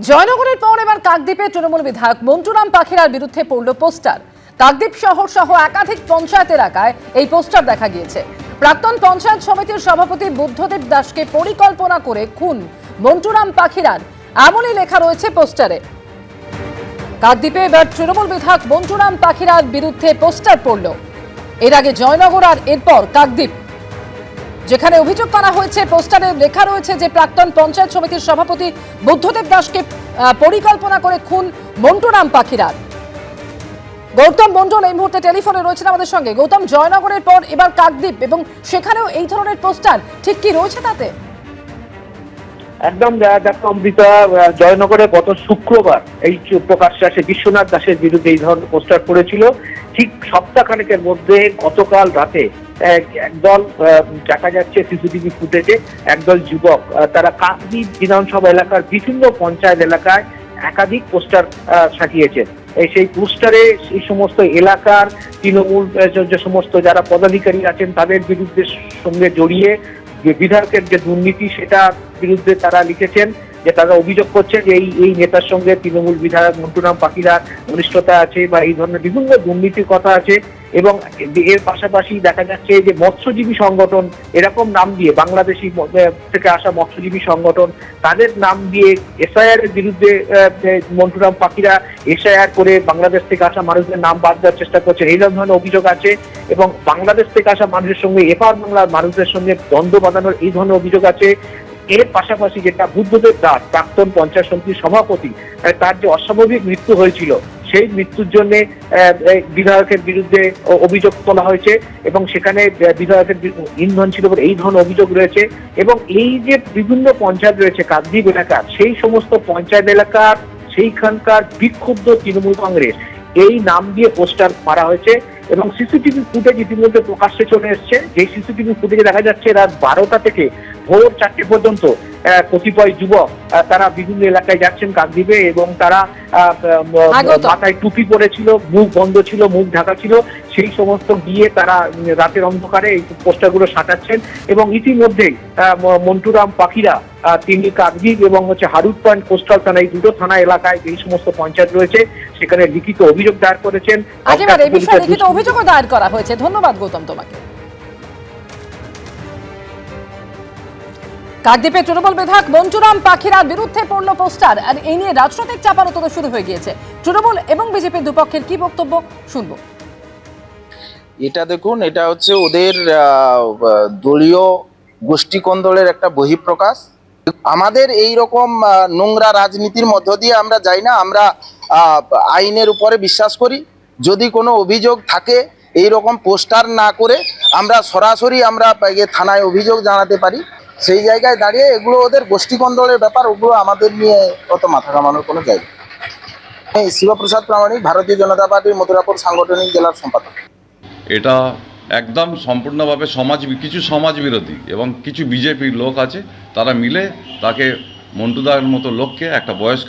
জয়নগরের পর এবার কাকদ্বীপে তৃণমূল বিধায়ক মন্টুরাম পাখিরার বিরুদ্ধে পড়ল পোস্টার। কাকদ্বীপ শহর সহ একাধিক পঞ্চায়েত এলাকায় এই পোস্টার দেখা গিয়েছে। প্রাক্তন পঞ্চায়েত সমিতির সভাপতি বুদ্ধদেব দাসকে পরিকল্পনা করে খুন মন্টুরাম পাখিরার, এমনই লেখা রয়েছে পোস্টারে। কাকদ্বীপে এবার তৃণমূল বিধায়ক মন্টুরাম পাখিরার বিরুদ্ধে পোস্টার পড়ল। এর আগে জয়নগর আর এরপর কাকদ্বীপ, যেখানে অভিযোগ করা হয়েছে, পোস্টারে লেখা রয়েছে যে প্রাক্তন পঞ্চায়েত সমিতির সভাপতি বুদ্ধদেব দাসকে পরিকল্পনা করে খুন মন্টুরাম পাখিরার। গৌতম মন্ডল এই মুহূর্তে টেলিফোনে রয়েছেন আমাদের সঙ্গে। গৌতম, জয়নগরের পর এবার কাকদ্বীপ এবং সেখানেও এই ধরনের পোস্টার, ঠিক কি রয়েছে তাতে? একদম দেখো অমৃতা, জয়নগরে গত শুক্রবার এই প্রকাশ্যে আসে বিশ্বনাথ দাসের বিরুদ্ধে এই ধরনের পোস্টার পড়েছিল। ঠিক সপ্তাহখানেকের মধ্যে গতকাল রাতে একদল দেখা যাচ্ছে সিসিটিভি ফুটেজে, একদল যুবক তারা কাকদ্বীপ বিধানসভা এলাকার বিভিন্ন পঞ্চায়েত এলাকায় একাধিক পোস্টার সাজিয়েছেন। সেই পোস্টারে এই সমস্ত এলাকার তৃণমূল যে সমস্ত যারা পদাধিকারী আছেন তাদের বিরুদ্ধে সঙ্গে জড়িয়ে যে বিধায়কের যে দুর্নীতি সেটা বিরুদ্ধে তারা লিখেছেন, যে তারা অভিযোগ করছে যে এই নেতার সঙ্গে তৃণমূল বিধায়ক মন্টুরাম পাখিরার ঘনিষ্ঠতা আছে বা এই ধরনের বিভিন্ন দুর্নীতির কথা আছে। এবং এর পাশাপাশি দেখা যাচ্ছে যে মৎস্যজীবী সংগঠন এরকম নাম দিয়ে, বাংলাদেশি থেকে আসা মৎস্যজীবী সংগঠন, তাদের নাম দিয়ে এসআইআর এর বিরুদ্ধে মন্টুরাম পাখিরা এসআইআর করে বাংলাদেশ থেকে আসা মানুষদের নাম বাদ দেওয়ার চেষ্টা করছে, এই ধরনের অভিযোগ আছে। এবং বাংলাদেশ থেকে আসা মানুষের সঙ্গে এপার বাংলার মানুষদের সঙ্গে দ্বন্দ্ব বাঁধানোর এই ধরনের অভিযোগ আছে। এর পাশাপাশি যেটা বুদ্ধদেব দাস প্রাক্তন পঞ্চায়েত সমিতির সভাপতি, তার যে অস্বাভাবিক মৃত্যু হয়েছিল সেই মৃত্যুর জন্য বিধায়কের বিরুদ্ধে অভিযোগ তোলা হয়েছে এবং সেখানে বিধায়কের ইন্ধন ছিল বলে এই ধরনের অভিযোগ রয়েছে। এবং এই যে বিভিন্ন পঞ্চায়েত রয়েছে কাকদ্বীপ এলাকার, সেই সমস্ত পঞ্চায়েত এলাকার সেইখানকার বিক্ষুব্ধ তৃণমূল কংগ্রেস এই নাম দিয়ে পোস্টার মারা হয়েছে। এবং সিসিটিভি ফুটেজ ইতিমধ্যে প্রকাশ্যে চলে এসছে। যে সিসিটিভি ফুটেজে দেখা যাচ্ছে রাত 12টা থেকে ভোর 4টে পর্যন্ত কতিপয় যুবক তারা বিভিন্ন এলাকায় যাচ্ছেন কাকদ্বীপে, এবং তারা মাথায় টুপি পরেছিল, মুখ বন্ধ ছিল, মুখ ঢাকা ছিল, সেই সমস্ত গিয়ে তারা রাতের অন্ধকারে এই পোস্টারগুলো সাঁটাচ্ছেন। এবং ইতিমধ্যেই মন্টুরাম পাখিরা তিনি কাকদ্বীপ এবং হারুট পয়েন্ট কোস্টাল থানা, এই দুটো থানা এলাকায় এই সমস্ত পঞ্চায়েত রয়েছে সেখানে লিখিত অভিযোগ দায়ের করেছেন। একেবারে এই বিষয়ে লিখিত অভিযোগও দায়ের করা হয়েছে। ধন্যবাদ গৌতম তোমাকে। কাকদ্বীপে তৃণমূল বিধায়ক মন্টুরাম পাখিরার বিরুদ্ধে পড়ল পোস্টার, আর এই নিয়ে রাজনৈতিক চাপানোতর শুরু হয়ে গিয়েছে। তৃণমূল এবং বিজেপির দুপক্ষের কি বক্তব্য শুনবো। এটা দেখুন, এটা হচ্ছে ওদের দলীয় গোষ্ঠী কোন্দলের একটা বহিঃপ্রকাশ। আমাদের এই রকম নোংরা রাজনীতির মধ্য দিয়ে আমরা যাই না। আমরা আইনের উপরে বিশ্বাস করি। যদি কোনো অভিযোগ থাকে এই রকম পোস্টার না করে আমরা সরাসরি থানায় অভিযোগ জানাতে পারি। সেই জায়গায় দাঁড়িয়ে এগুলো ওদের গোষ্ঠী কোন্দলের ব্যাপার, ওগুলো আমাদের নিয়ে অত মাথা ঘামানোর কোনো জায়গা। শিবপ্রসাদ প্রামাণিক, ভারতীয় জনতা পার্টির মথুরাপুর সাংগঠনিক জেলার সম্পাদক। এটা একদম সম্পূর্ণভাবে কিছু সমাজ বিরোধী এবং কিছু বিজেপির লোক আছে, তারা মিলে তাকে মন্টুদার মতো লোককে, একটা বয়স্ক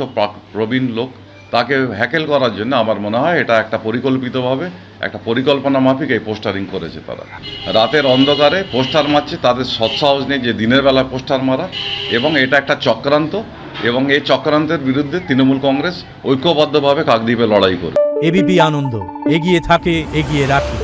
প্রবীণ লোক, তাকে হ্যাকেল করার জন্য আমার মনে হয় এটা একটা পরিকল্পিতভাবে, একটা পরিকল্পনা মাফিক এই পোস্টারিং করেছে। তারা রাতের অন্ধকারে পোস্টার মারছে, তাদের সৎসাহস নেই যে দিনের বেলা পোস্টার মারা, এবং এটা একটা চক্রান্ত। এবং এই চক্রান্তের বিরুদ্ধে তৃণমূল কংগ্রেস ঐক্যবদ্ধভাবে কাকদ্বীপে লড়াই করে। এবিপি আনন্দ, এগিয়ে থাকে, এগিয়ে রাখে।